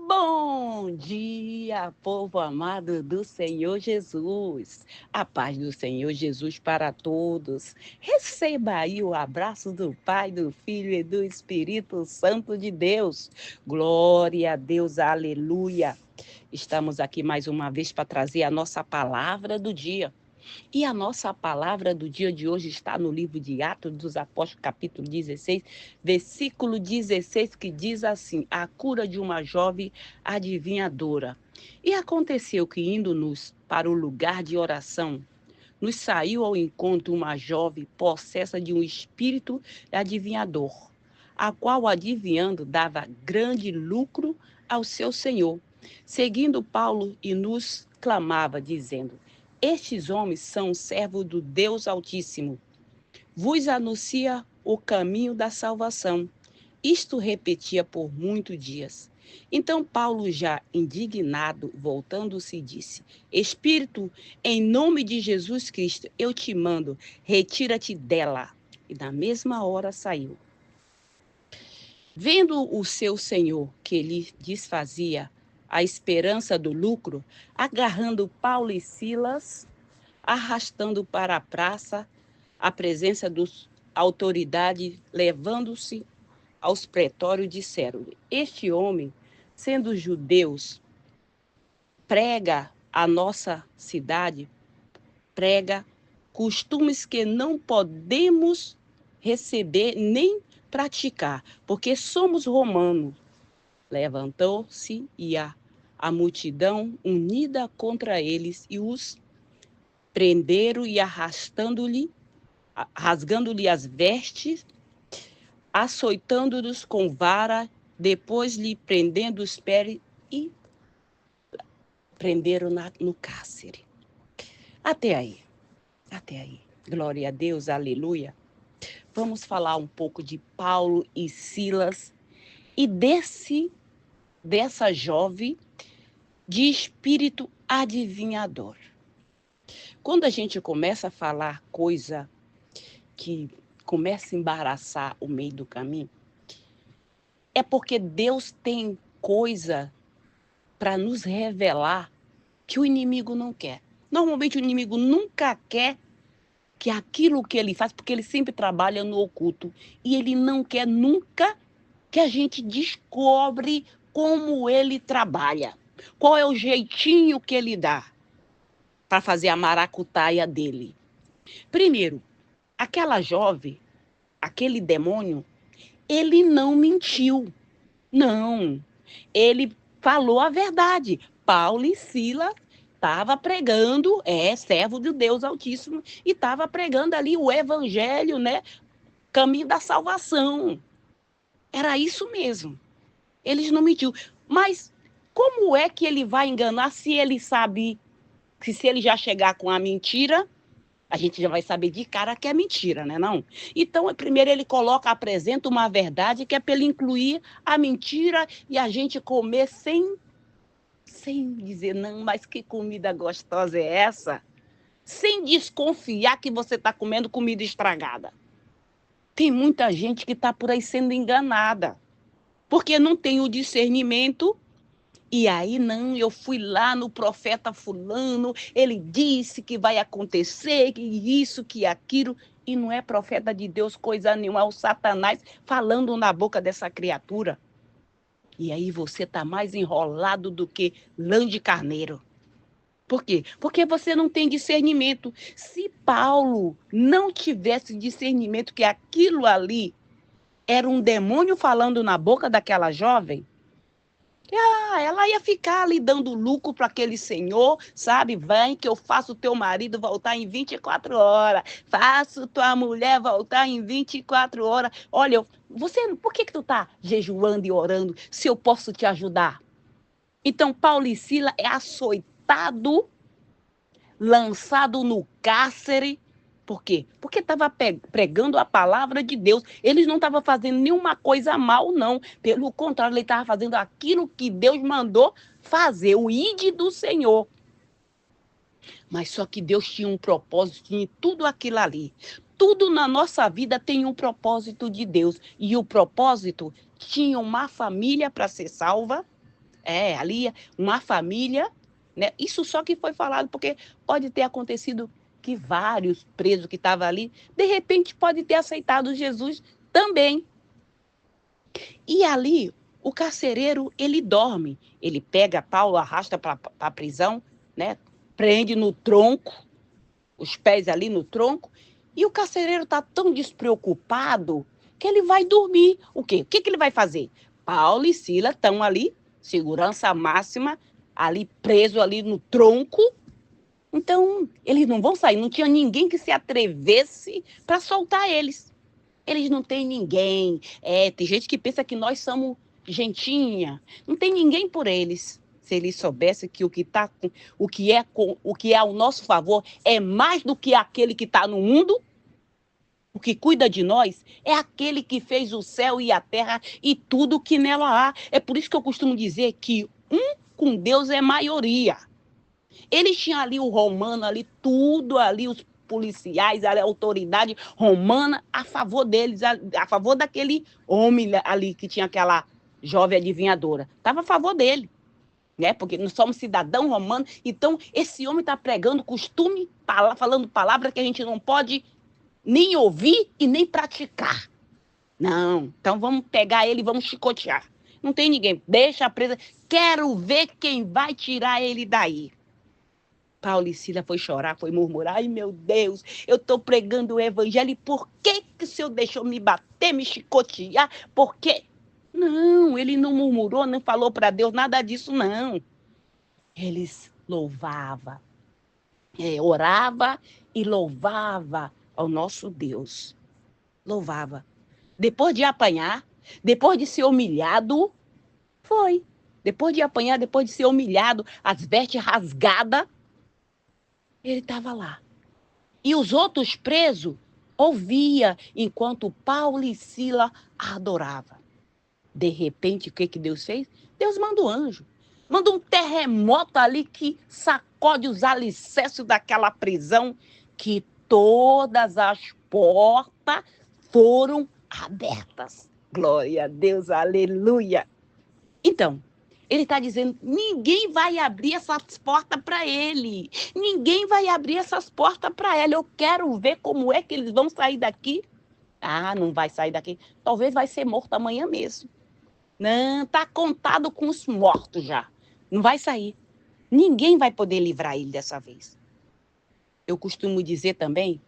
Bom dia, povo amado do Senhor Jesus. A paz do Senhor Jesus para todos. Receba aí o abraço do Pai, do Filho e do Espírito Santo de Deus. Glória a Deus, aleluia. Estamos aqui mais uma vez para trazer a nossa palavra do dia. E a nossa palavra do dia de hoje está no livro de Atos dos Apóstolos, capítulo 16, versículo 16, que diz assim: a cura de uma jovem adivinhadora. E aconteceu que, indo-nos para o lugar de oração, nos saiu ao encontro uma jovem possessa de um espírito adivinhador, a qual, adivinhando, dava grande lucro ao seu senhor. Seguindo Paulo e nos clamava, dizendo: estes homens são servos do Deus Altíssimo. Vos anuncia o caminho da salvação. Isto repetia por muitos dias. Então Paulo, já indignado, voltando-se, disse: Espírito, em nome de Jesus Cristo, eu te mando, retira-te dela. E na mesma hora saiu. Vendo o seu senhor que lhe desfazia a esperança do lucro, agarrando Paulo e Silas, arrastando para a praça a presença dos autoridades, levando-se aos pretórios, disseram: este homem, sendo judeus, prega a nossa cidade, prega costumes que não podemos receber nem praticar, porque somos romanos. Levantou-se e a multidão unida contra eles e os prenderam e rasgando-lhe as vestes, açoitando-os com vara, depois lhe prendendo os pés e prenderam no cárcere. Até aí, até aí. Glória a Deus, aleluia. Vamos falar um pouco de Paulo e Silas e dessa jovem de espírito adivinhador. Quando a gente começa a falar coisa que começa a embaraçar o meio do caminho, é porque Deus tem coisa para nos revelar que o inimigo não quer. Normalmente o inimigo nunca quer que aquilo que ele faz, porque ele sempre trabalha no oculto, e ele não quer nunca que a gente descobre como ele trabalha, qual é o jeitinho que ele dá para fazer a maracutaia dele. Primeiro, aquela jovem, aquele demônio, ele não mentiu. Não, ele falou a verdade. Paulo e Silas estava pregando, servo de Deus Altíssimo, e estava pregando ali o evangelho, né? Caminho da salvação. Era isso mesmo. Eles não mentiu. Mas como é que ele vai enganar se ele sabe que se ele já chegar com a mentira, a gente já vai saber de cara que é mentira, né, não? Então, primeiro ele apresenta uma verdade que é para ele incluir a mentira e a gente comer sem dizer, não, mas que comida gostosa é essa? Sem desconfiar que você está comendo comida estragada. Tem muita gente que está por aí sendo enganada, porque não tem o discernimento. E aí, não, eu fui lá no profeta fulano, ele disse que vai acontecer, que isso, que aquilo, e não é profeta de Deus coisa nenhuma, é o Satanás falando na boca dessa criatura. E aí você está mais enrolado do que lã de carneiro. Por quê? Porque você não tem discernimento. Se Paulo não tivesse discernimento que aquilo ali era um demônio falando na boca daquela jovem, ela ia ficar ali dando lucro para aquele senhor, sabe? Vem que eu faço teu marido voltar em 24 horas. Faço tua mulher voltar em 24 horas. Olha, por que tu tá jejuando e orando se eu posso te ajudar? Então, Paulo e Silas é açoitado, lançado no cárcere. Por quê? Porque estava pregando a palavra de Deus. Eles não estavam fazendo nenhuma coisa mal, não. Pelo contrário, ele estava fazendo aquilo que Deus mandou fazer, o ide do Senhor. Mas só que Deus tinha um propósito em tudo aquilo ali. Tudo na nossa vida tem um propósito de Deus. E o propósito tinha uma família para ser salva, Ali uma família, né? Isso só que foi falado, porque pode ter acontecido que vários presos que estavam ali, de repente pode ter aceitado Jesus também. E ali, o carcereiro, ele dorme. Ele pega Paulo, arrasta para a prisão, né? Prende no tronco, os pés ali no tronco, e o carcereiro está tão despreocupado que ele vai dormir. O quê? O que ele vai fazer? Paulo e Silas estão ali, segurança máxima, ali preso ali no tronco. Então, eles não vão sair. Não tinha ninguém que se atrevesse para soltar eles. Eles não têm ninguém. Tem gente que pensa que nós somos gentinha. Não tem ninguém por eles. Se eles soubessem que o que é ao nosso favor é mais do que aquele que está no mundo, o que cuida de nós é aquele que fez o céu e a terra e tudo que nela há. É por isso que eu costumo dizer que um com Deus é maioria. Eles tinham ali o romano, ali tudo ali, os policiais, a autoridade romana a favor deles, a favor daquele homem ali que tinha aquela jovem adivinhadora. Estava a favor dele, né? Porque nós somos cidadão romano. Então, esse homem está pregando costume, falando palavras que a gente não pode nem ouvir e nem praticar. Não, então vamos pegar ele e vamos chicotear. Não tem ninguém, deixa a presa. Quero ver quem vai tirar ele daí. Paulo e Silas foi chorar, foi murmurar. Ai, meu Deus, eu estou pregando o evangelho. E por que o senhor deixou me bater, me chicotear? Por quê? Não, ele não murmurou, não falou para Deus nada disso, não. Eles louvavam, orava e louvava ao nosso Deus. Louvava. Depois de apanhar, depois de ser humilhado, foi. Depois de apanhar, depois de ser humilhado, as vestes rasgadas, ele estava lá. E os outros presos ouvia enquanto Paulo e Silas adoravam. De repente, o que Deus fez? Deus manda um anjo. Manda um terremoto ali que sacode os alicerces daquela prisão, que todas as portas foram abertas. Glória a Deus, aleluia. Então, ele está dizendo, ninguém vai abrir essas portas para ele. Ninguém vai abrir essas portas para ele. Eu quero ver como é que eles vão sair daqui. Ah, não vai sair daqui. Talvez vai ser morto amanhã mesmo. Não, está contado com os mortos já. Não vai sair. Ninguém vai poder livrar ele dessa vez. Eu costumo dizer também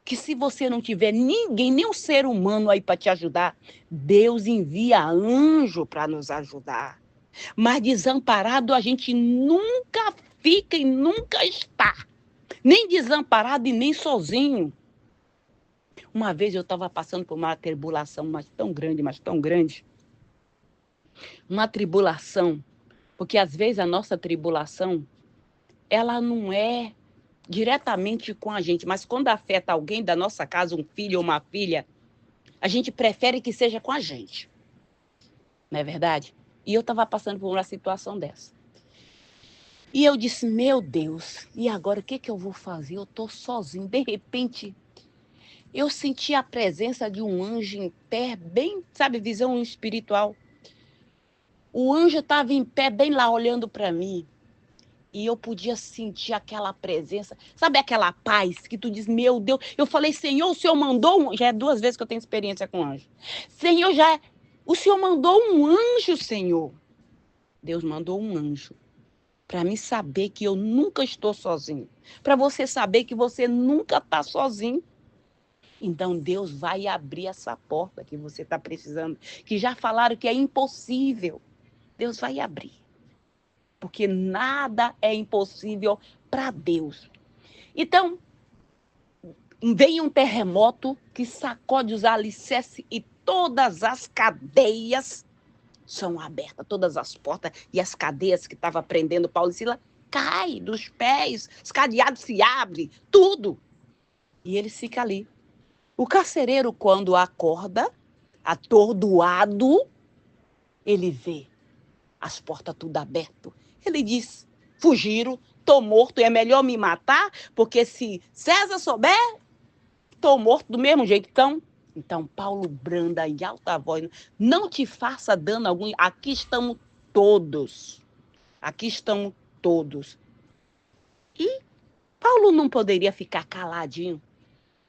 que se você não tiver ninguém, nem um ser humano aí para te ajudar, Deus envia anjo para nos ajudar. Mas desamparado a gente nunca fica e nunca está. Nem desamparado e nem sozinho. Uma vez eu estava passando por uma tribulação, mas tão grande. Uma tribulação, porque às vezes a nossa tribulação, ela não é diretamente com a gente, mas quando afeta alguém da nossa casa, um filho ou uma filha, a gente prefere que seja com a gente. Não é verdade? E eu estava passando por uma situação dessa. E eu disse, meu Deus, e agora o que eu vou fazer? Eu estou sozinho. De repente, eu senti a presença de um anjo em pé, bem, sabe, visão espiritual. O anjo estava em pé, bem lá, olhando para mim. E eu podia sentir aquela presença, sabe aquela paz que tu diz, meu Deus. Eu falei, Senhor, o Senhor mandou já é 2 vezes que eu tenho experiência com anjo. Senhor, o Senhor mandou um anjo, Senhor. Deus mandou um anjo para mim saber que eu nunca estou sozinho. Para você saber que você nunca está sozinho. Então Deus vai abrir essa porta que você está precisando, que já falaram que é impossível. Deus vai abrir. Porque nada é impossível para Deus. Então, vem um terremoto que sacode os alicerces e todas as cadeias são abertas, todas as portas e as cadeias que estavam prendendo Paulo e Silas caem dos pés, os cadeados se abrem, tudo. E ele fica ali. O carcereiro, quando acorda, atordoado, ele vê as portas tudo abertas. Ele diz, fugiram, estou morto, é melhor me matar, porque se César souber, estou morto do mesmo jeito. Então Paulo branda em alta voz, não te faça dano algum, aqui estamos todos. Aqui estamos todos. E Paulo não poderia ficar caladinho.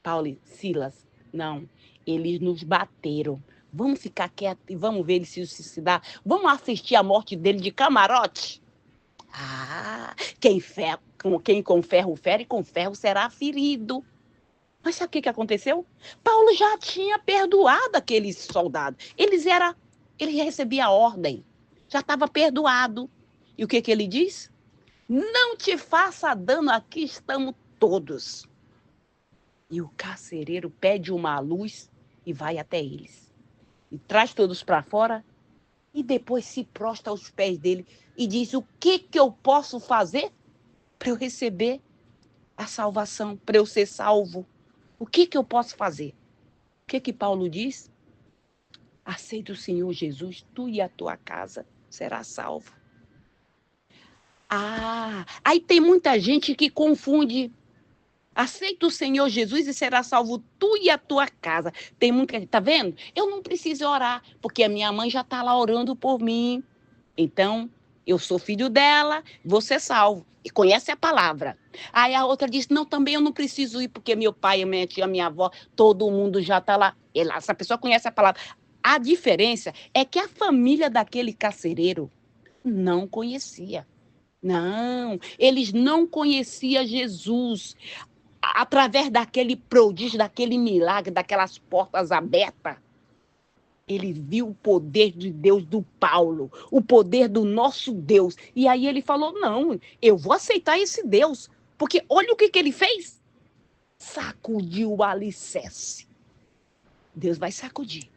Paulo e Silas, não. Eles nos bateram. Vamos ficar quietos e vamos ver ele se suicidar. Vamos assistir a morte dele de camarote. Quem com ferro fere, com ferro será ferido. Mas sabe o que aconteceu? Paulo já tinha perdoado aqueles soldados. Ele recebia a ordem. Já estava perdoado. E o que ele diz? Não te faça dano, aqui estamos todos. E o carcereiro pede uma luz e vai até eles. E traz todos para fora e depois se prostra aos pés dele e diz: o que eu posso fazer para eu receber a salvação, para eu ser salvo? O que eu posso fazer? O que Paulo diz? Aceita o Senhor Jesus, tu e a tua casa será salvo. Aí tem muita gente que confunde. Aceita o Senhor Jesus e será salvo tu e a tua casa. Tem muita gente, tá vendo? Eu não preciso orar, porque a minha mãe já está lá orando por mim. Então, eu sou filho dela, vou ser salvo. E conhece a palavra. Aí a outra diz, não, também eu não preciso ir, porque meu pai, a minha tia, a minha avó, todo mundo já está lá. Essa pessoa conhece a palavra. A diferença é que a família daquele carcereiro não conhecia. Não, eles não conheciam Jesus. Através daquele prodígio, daquele milagre, daquelas portas abertas, ele viu o poder de Deus do Paulo, o poder do nosso Deus. E aí ele falou, não, eu vou aceitar esse Deus. Porque olha o que ele fez. Sacudiu o alicerce. Deus vai sacudir.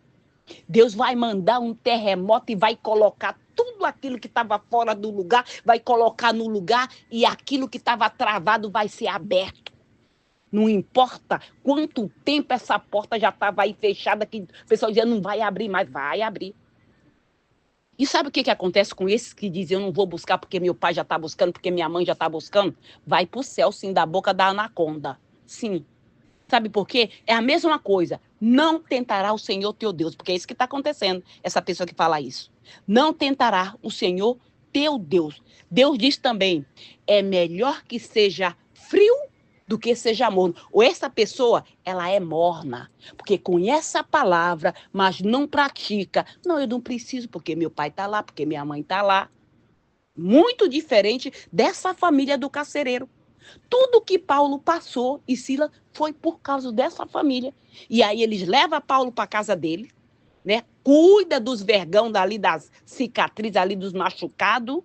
Deus vai mandar um terremoto e vai colocar tudo aquilo que estava fora do lugar, vai colocar no lugar e aquilo que estava travado vai ser aberto. Não importa quanto tempo essa porta já estava aí fechada, que o pessoal dizia, não vai abrir mais, vai abrir. E sabe o que acontece com esses que dizem, eu não vou buscar porque meu pai já está buscando, porque minha mãe já está buscando? Vai para o céu, sim, da boca da anaconda. Sim. Sabe por quê? É a mesma coisa. Não tentará o Senhor teu Deus, porque é isso que está acontecendo, essa pessoa que fala isso. Não tentará o Senhor teu Deus. Deus diz também, é melhor que seja frio do que seja morno. Ou essa pessoa, ela é morna, porque conhece a palavra, mas não pratica. Não, eu não preciso, porque meu pai está lá, porque minha mãe está lá. Muito diferente dessa família do carcereiro. Tudo que Paulo passou e Silas foi por causa dessa família. E aí eles levam Paulo para a casa dele, né? Cuida dos vergão dali, das cicatrizes ali, dos machucados.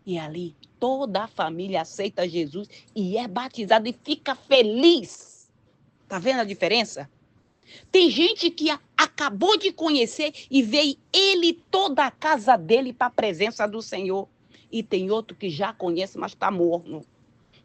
E ali toda a família aceita Jesus e é batizada e fica feliz. Tá vendo a diferença? Tem gente que acabou de conhecer e veio ele toda a casa dele para a presença do Senhor. E tem outro que já conhece, mas está morno.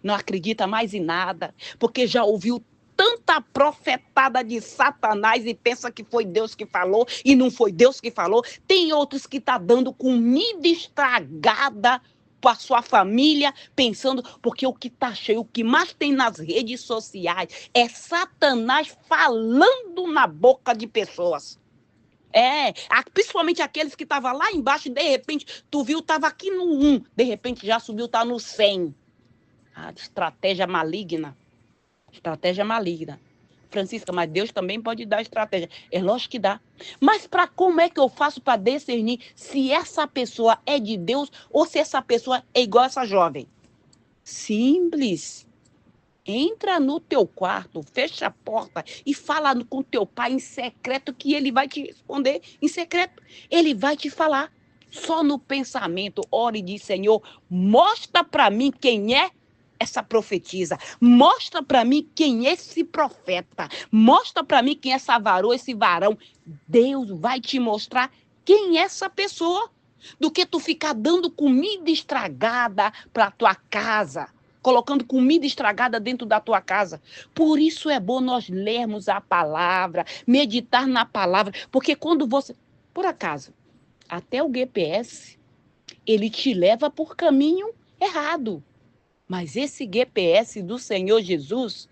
Não acredita mais em nada, porque já ouviu tanta profetada de Satanás e pensa que foi Deus que falou e não foi Deus que falou. Tem outros que estão dando comida estragada para a sua família, pensando, porque o que está cheio, o que mais tem nas redes sociais é Satanás falando na boca de pessoas. Principalmente aqueles que estavam lá embaixo, de repente, tu viu, estava aqui no 1, de repente já subiu, está no 100. A estratégia maligna. Estratégia maligna. Francisca, mas Deus também pode dar estratégia. É lógico que dá. Mas como é que eu faço para discernir se essa pessoa é de Deus ou se essa pessoa é igual essa jovem? Simples. Entra no teu quarto, fecha a porta e fala com teu pai em secreto, que ele vai te responder em secreto. Ele vai te falar. Só no pensamento, ore e diz, Senhor, mostra para mim quem é essa profetisa. Mostra para mim quem é esse profeta. Mostra para mim quem é essa varoa, esse varão. Deus vai te mostrar quem é essa pessoa. Do que tu ficar dando comida estragada para tua casa. Colocando comida estragada dentro da tua casa. Por isso é bom nós lermos a palavra, meditar na palavra. Porque quando você... Por acaso, até o GPS, ele te leva por caminho errado. Mas esse GPS do Senhor Jesus,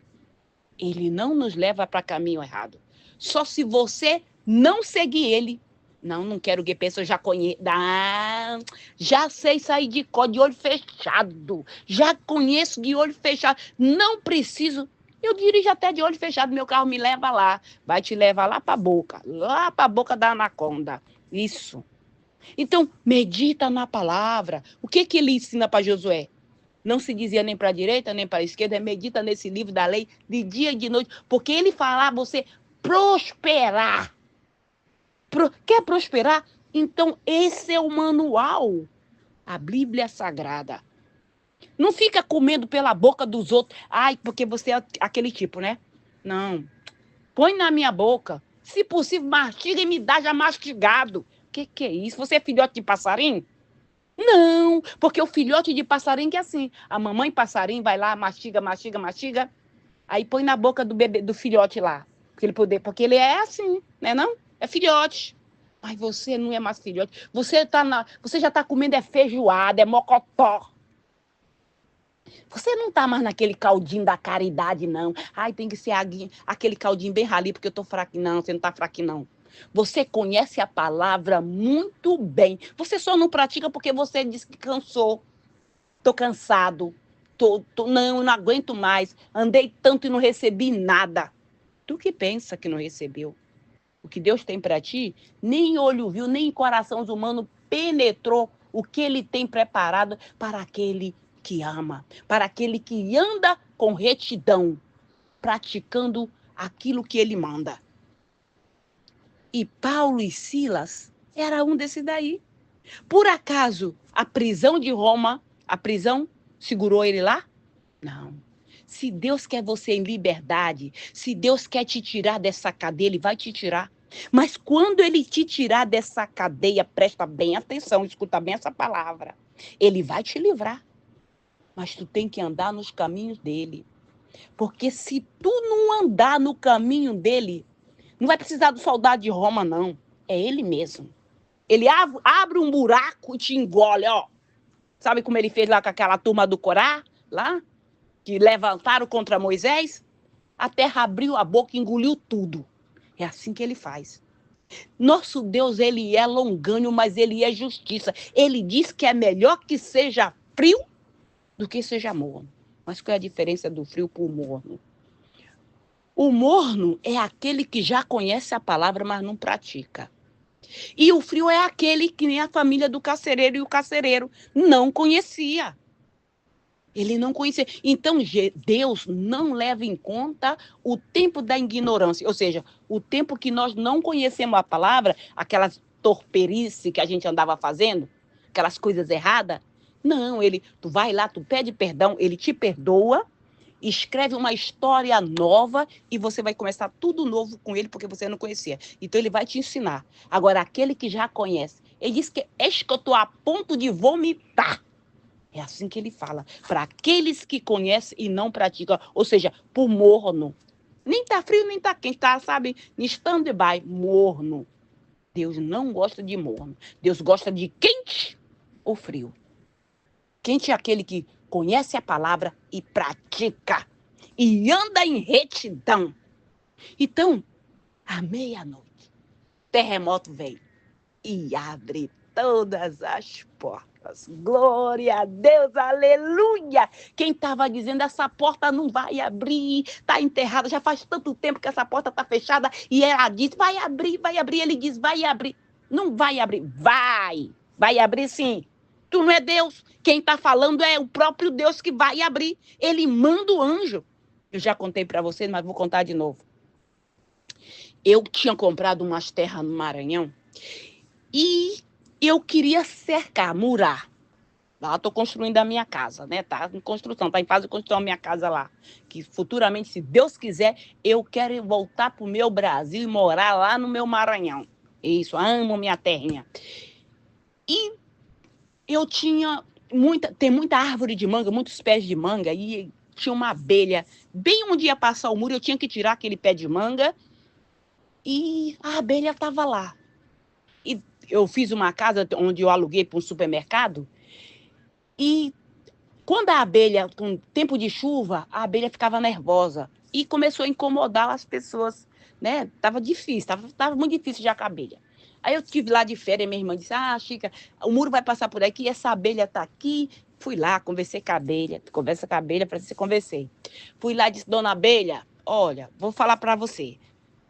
ele não nos leva para caminho errado. Só se você não seguir ele. Não, não quero que pessoa já conheça. Ah, já sei sair de olho fechado. Já conheço de olho fechado. Não preciso. Eu dirijo até de olho fechado. Meu carro me leva lá. Vai te levar lá para a boca. Lá para a boca da anaconda. Isso. Então, medita na palavra. O que ele ensina para Josué? Não se dizia nem para a direita, nem para a esquerda. Medita nesse livro da lei de dia e de noite. Porque ele fala você prosperar. Quer prosperar? Então, esse é o manual. A Bíblia Sagrada. Não fica comendo pela boca dos outros. Ai, porque você é aquele tipo, né? Não. Põe na minha boca. Se possível, mastiga e me dá já mastigado. Que é isso? Você é filhote de passarinho? Não, porque o filhote de passarinho que é assim. A mamãe passarinho vai lá, mastiga, mastiga, mastiga. Aí põe na boca do bebê, do filhote lá. Porque ele é assim, né não? É filhote. Mas você não é mais filhote. Você já está comendo feijoada, é mocotó. Você não está mais naquele caldinho da caridade, não. Ai, tem que ser aquele caldinho bem rali, porque eu estou fraco. Não, você não está fraco, não. Você conhece a palavra muito bem. Você só não pratica porque você diz que cansou. Estou cansado. Não aguento mais. Andei tanto e não recebi nada. Tu que pensa que não recebeu? O que Deus tem para ti, nem olho viu, nem coração humano penetrou o que ele tem preparado para aquele que ama, para aquele que anda com retidão, praticando aquilo que ele manda. E Paulo e Silas era um desse daí. Por acaso, a prisão de Roma, a prisão segurou ele lá? Não. Se Deus quer você em liberdade, se Deus quer te tirar dessa cadeia, ele vai te tirar. Mas quando ele te tirar dessa cadeia, presta bem atenção, escuta bem essa palavra. Ele vai te livrar. Mas tu tem que andar nos caminhos dele. Porque se tu não andar no caminho dele, não vai precisar do soldado de Roma, não. É ele mesmo. Ele abre um buraco e te engole, ó. Sabe como ele fez lá com aquela turma do Corá, lá? Que levantaram contra Moisés, a terra abriu a boca e engoliu tudo. É assim que ele faz. Nosso Deus, ele é longânimo, mas ele é justiça. Ele diz que é melhor que seja frio do que seja morno. Mas qual é a diferença do frio para o morno? O morno é aquele que já conhece a palavra, mas não pratica. E o frio é aquele que nem a família do carcereiro, e o carcereiro não conhecia. Ele não conhecia. Então, Deus não leva em conta o tempo da ignorância, ou seja, o tempo que nós não conhecemos a palavra, aquelas torperice que a gente andava fazendo, aquelas coisas erradas. Não, tu vai lá, tu pede perdão, ele te perdoa, escreve uma história nova e você vai começar tudo novo com ele, porque você não conhecia. Então, ele vai te ensinar. Agora, aquele que já conhece, ele diz que és que eu estou a ponto de vomitar. É assim que ele fala. Para aqueles que conhecem e não praticam. Ou seja, por morno. Nem tá frio, nem tá quente. Tá, sabe? Stand-by. Morno. Deus não gosta de morno. Deus gosta de quente ou frio. Quente é aquele que conhece a palavra e pratica. E anda em retidão. Então, à meia-noite, terremoto vem e abre todas as portas. Glória a Deus, aleluia! Quem estava dizendo, essa porta não vai abrir, está enterrada, já faz tanto tempo que essa porta está fechada, e ela diz, vai abrir, ele diz, vai abrir. Não vai abrir, vai abrir sim. Tu não é Deus, quem está falando é o próprio Deus que vai abrir, ele manda o anjo. Eu já contei para vocês, mas vou contar de novo. Eu tinha comprado umas terras no Maranhão, e eu queria cercar, murar. Lá estou construindo a minha casa, né? Tá em construção, tá em fase de construção a minha casa lá. Que futuramente, se Deus quiser, eu quero voltar para o meu Brasil e morar lá no meu Maranhão. Isso, amo minha terrinha. E eu tem muita árvore de manga, muitos pés de manga, e tinha uma abelha. Bem onde ia passar o muro, eu tinha que tirar aquele pé de manga, e a abelha estava lá. E eu fiz uma casa onde eu aluguei para um supermercado, e quando a abelha, com tempo de chuva, a abelha ficava nervosa e começou a incomodar as pessoas, né? Tava difícil, tava muito difícil já com a abelha. Aí eu estive lá de férias, minha irmã disse, Chica, o muro vai passar por aqui, essa abelha está aqui. Fui lá, conversei com a abelha, para você conversei. Fui lá e disse, dona abelha, olha, vou falar para você.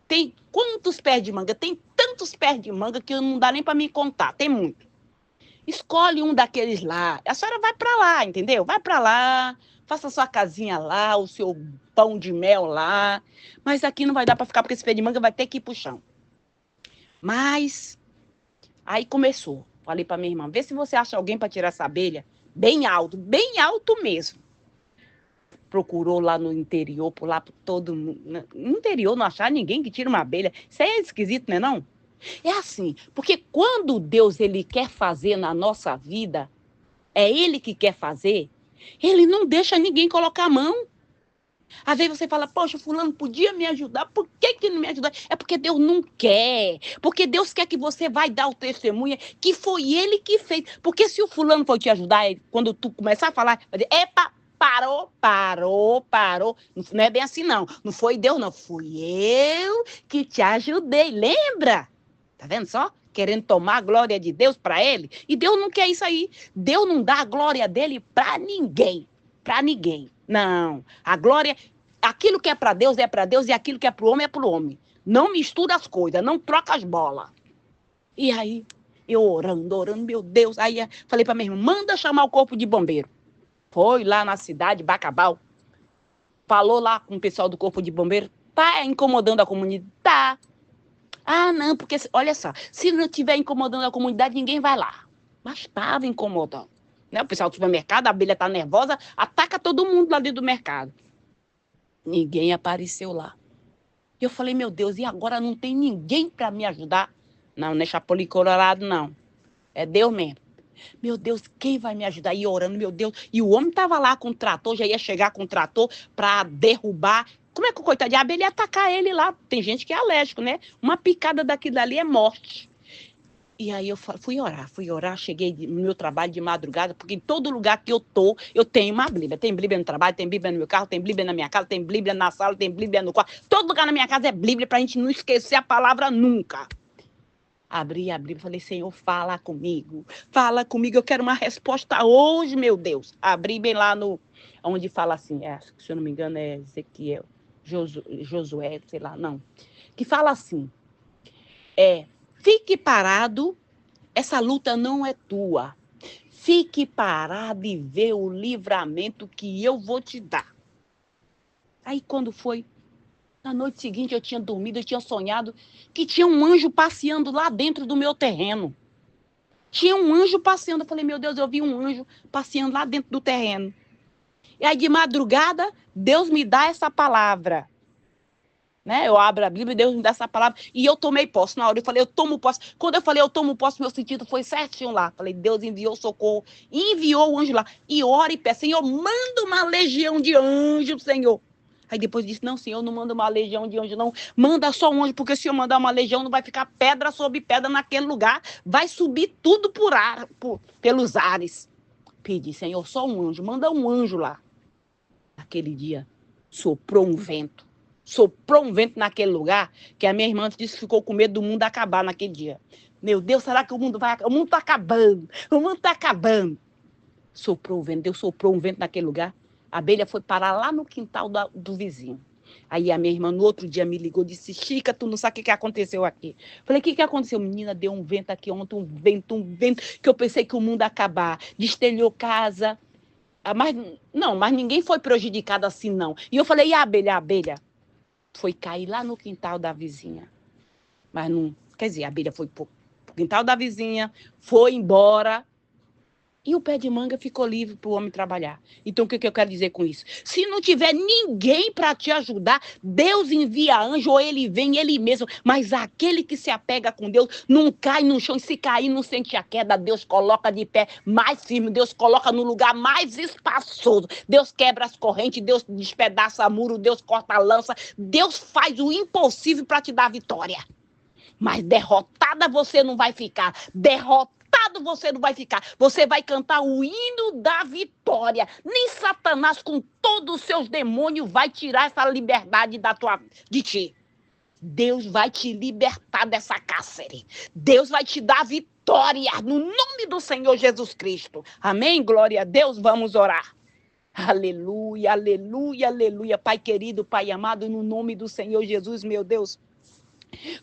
Tem quantos pés de manga? Tem tantos pés de manga que não dá nem para me contar, tem muito. Escolhe um daqueles lá. A senhora vai para lá, entendeu? Vai para lá, faça sua casinha lá, o seu pão de mel lá. Mas aqui não vai dar para ficar, porque esse pé de manga vai ter que ir pro chão. Mas aí começou. Falei para minha irmã, vê se você acha alguém para tirar essa abelha bem alto mesmo. Procurou lá no interior, por lá por todo mundo. No interior não achar ninguém que tira uma abelha. Isso aí é esquisito, não é não? É assim, porque quando Deus ele quer fazer na nossa vida, é Ele que quer fazer, Ele não deixa ninguém colocar a mão. Às vezes você fala, poxa, fulano podia me ajudar, por que não me ajudou? É porque Deus não quer, porque Deus quer que você vai dar o testemunho que foi Ele que fez. Porque se o fulano for te ajudar, quando tu começar a falar, vai dizer, epa, parou. Não é bem assim não, não foi Deus não, fui eu que te ajudei, lembra? Tá vendo só? Querendo tomar a glória de Deus para ele. E Deus não quer isso aí. Deus não dá a glória dele para ninguém. Para ninguém. Não. A glória, aquilo que é para Deus e aquilo que é para o homem é para o homem. Não mistura as coisas, não troca as bolas. E aí, eu orando, meu Deus. Aí falei para minha irmã, manda chamar o corpo de bombeiro. Foi lá na cidade, Bacabal. Falou lá com o pessoal do corpo de bombeiro. Tá incomodando a comunidade? Tá. Não, porque, olha só, se não estiver incomodando a comunidade, ninguém vai lá. Mas estava incomodando. Né? O pessoal do supermercado, a abelha está nervosa, ataca todo mundo lá dentro do mercado. Ninguém apareceu lá. E eu falei, meu Deus, e agora não tem ninguém para me ajudar? Não é Chapolin Colorado, não. É Deus mesmo. Meu Deus, quem vai me ajudar? E orando, meu Deus. E o homem estava lá com o trator, já ia chegar com o trator para derrubar. Como é que o coitado de abelha ia atacar ele lá? Tem gente que é alérgico, né? Uma picada daquilo ali é morte. E aí eu fui orar, cheguei no meu trabalho de madrugada, porque em todo lugar que eu tô, eu tenho uma Bíblia. Tem Bíblia no trabalho, tem Bíblia no meu carro, tem Bíblia na minha casa, tem Bíblia na sala, tem Bíblia no quarto. Todo lugar na minha casa é Bíblia, pra gente não esquecer a palavra nunca. Abri, falei, Senhor, fala comigo, eu quero uma resposta hoje, meu Deus. Abri bem lá no, onde fala assim, se eu não me engano é Ezequiel, Josué, sei lá, não. Que fala assim, fique parado, essa luta não é tua. Fique parado e vê o livramento que eu vou te dar. Aí quando foi, na noite seguinte eu tinha dormido, eu tinha sonhado que tinha um anjo passeando lá dentro do meu terreno. Tinha um anjo passeando. Eu falei, meu Deus, eu vi um anjo passeando lá dentro do terreno. E aí de madrugada, Deus me dá essa palavra. Né? Eu abro a Bíblia e Deus me dá essa palavra. E eu tomei posse na hora. Eu falei, eu tomo posse. Quando eu falei, eu tomo posse, meu sentido foi certinho lá. Falei, Deus enviou socorro. Enviou o anjo lá. E ora e peça, Senhor, manda uma legião de anjos, Senhor. Aí depois disse, não, Senhor, não manda uma legião de anjos, não. Manda só um anjo, porque se eu mandar uma legião, não vai ficar pedra sobre pedra naquele lugar. Vai subir tudo pelos ares. Pedi, Senhor, só um anjo. Manda um anjo lá. Naquele dia, soprou um vento naquele lugar, que a minha irmã disse que ficou com medo do mundo acabar naquele dia. Meu Deus, será que o mundo vai acabar? O mundo está acabando. Deus soprou um vento naquele lugar. A abelha foi parar lá no quintal do vizinho. Aí a minha irmã, no outro dia, me ligou e disse, Chica, tu não sabe o que aconteceu aqui. Falei, o que aconteceu? Menina, deu um vento aqui ontem, um vento, que eu pensei que o mundo ia acabar. Destelhou casa. Mas ninguém foi prejudicado assim, não. E eu falei, e a abelha? Foi cair lá no quintal da vizinha. Mas não, quer dizer, a abelha foi pro quintal da vizinha, foi embora, e o pé de manga ficou livre para o homem trabalhar. Então, o que eu quero dizer com isso? Se não tiver ninguém para te ajudar, Deus envia anjo, ou ele vem ele mesmo. Mas aquele que se apega com Deus não cai no chão. E se cair, não sente a queda. Deus coloca de pé mais firme. Deus coloca no lugar mais espaçoso. Deus quebra as correntes. Deus despedaça muro. Deus corta a lança. Deus faz o impossível para te dar vitória. Mas derrotada você não vai ficar. Você não vai ficar. Você vai cantar o hino da vitória. Nem Satanás, com todos os seus demônios, vai tirar essa liberdade de ti. Deus vai te libertar dessa cárcere. Deus vai te dar vitória no nome do Senhor Jesus Cristo. Amém? Glória a Deus. Vamos orar. Aleluia, aleluia, aleluia. Pai querido, Pai amado, no nome do Senhor Jesus, meu Deus.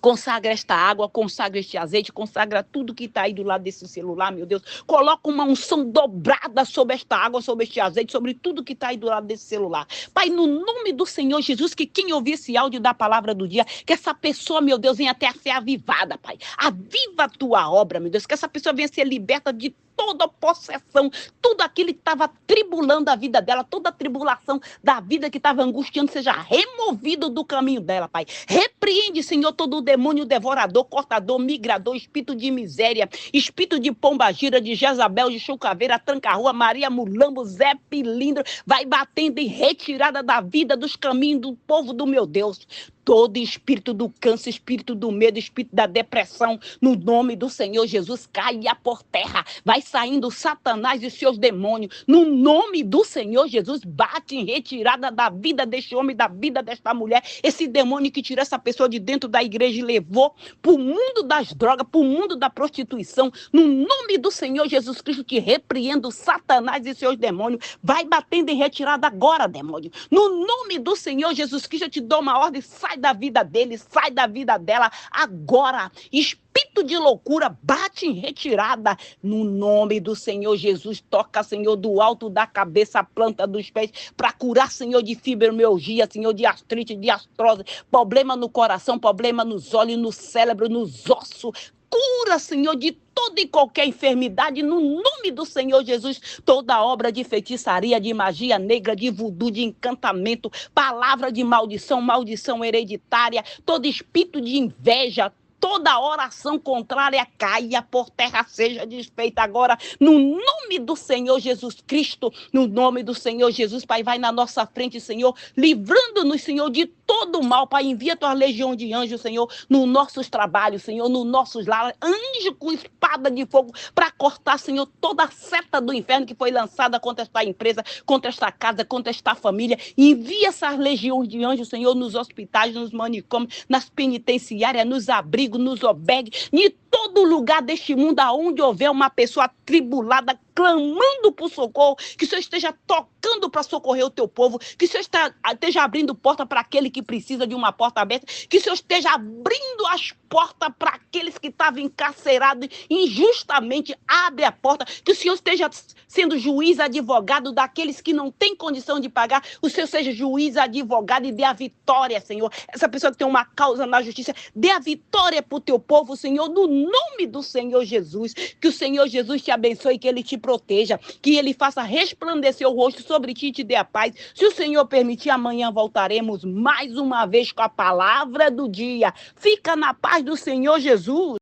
Consagra esta água, consagra este azeite, consagra tudo que está aí do lado desse celular, meu Deus. Coloca uma unção dobrada sobre esta água, sobre este azeite, sobre tudo que está aí do lado desse celular. Pai, no nome do Senhor Jesus, que quem ouvir esse áudio da palavra do dia, que essa pessoa, meu Deus, venha até a ser avivada, Pai. Aviva a tua obra, meu Deus, que essa pessoa venha ser liberta de toda possessão, tudo aquilo que estava tribulando a vida dela, toda a tribulação da vida que estava angustiando, seja removido do caminho dela, Pai. Repreende, Senhor, todo o demônio devorador, cortador, migrador, espírito de miséria, espírito de pombagira, de Jezabel, de Chucaveira, Tranca-Rua, Maria Mulambo, Zé Pilindro, vai batendo em retirada da vida, dos caminhos do povo do meu Deus. Todo espírito do câncer, espírito do medo, espírito da depressão, no nome do Senhor Jesus, caia por terra. Vai saindo Satanás e seus demônios. No nome do Senhor Jesus, bate em retirada da vida deste homem, da vida desta mulher. Esse demônio que tirou essa pessoa de dentro da igreja e levou para o mundo das drogas, para o mundo da prostituição. No nome do Senhor Jesus Cristo, te repreendo, Satanás e seus demônios. Vai batendo em retirada agora, demônio. No nome do Senhor Jesus Cristo, eu te dou uma ordem, sai da vida dele, sai da vida dela agora. Espírito de loucura, bate em retirada no nome do Senhor Jesus. Toca, Senhor, do alto da cabeça, a planta dos pés, para curar, Senhor, de fibromialgia, Senhor, de artrite, de artrose, problema no coração, problema nos olhos, no cérebro, nos ossos. Cura, Senhor, de toda e qualquer enfermidade, no nome do Senhor Jesus. Toda obra de feitiçaria, de magia negra, de voodoo, de encantamento, palavra de maldição, maldição hereditária, todo espírito de inveja, toda oração contrária caia por terra, seja desfeita agora, no nome do Senhor Jesus Cristo, no nome do Senhor Jesus. Pai, vai na nossa frente, Senhor, livrando-nos, Senhor, de todo o mal. Pai, envia tua legião de anjos, Senhor, nos nossos trabalhos, Senhor, nos nossos lares, anjo com espada de fogo, para cortar, Senhor, toda a seta do inferno que foi lançada contra esta empresa, contra esta casa, contra esta família. Envia essas legiões de anjos, Senhor, nos hospitais, nos manicômios, nas penitenciárias, nos abrigos, nos albergues, em todo lugar deste mundo, aonde houver uma pessoa atribulada, clamando por socorro, que o Senhor esteja tocando para socorrer o teu povo, que o Senhor esteja abrindo porta para aquele que precisa de uma porta aberta, que o Senhor esteja abrindo as portas para aqueles que estavam encarcerados injustamente, abre a porta, que o Senhor esteja sendo juiz, advogado daqueles que não têm condição de pagar, o Senhor seja juiz, advogado e dê a vitória, Senhor. Essa pessoa que tem uma causa na justiça, dê a vitória para o teu povo, Senhor, no nome do Senhor Jesus. Que o Senhor Jesus te abençoe, que Ele te proteja, que Ele faça resplandecer o rosto sobre ti e te dê a paz. Se o Senhor permitir, amanhã voltaremos mais uma vez com a palavra do dia. Fica na paz do Senhor Jesus.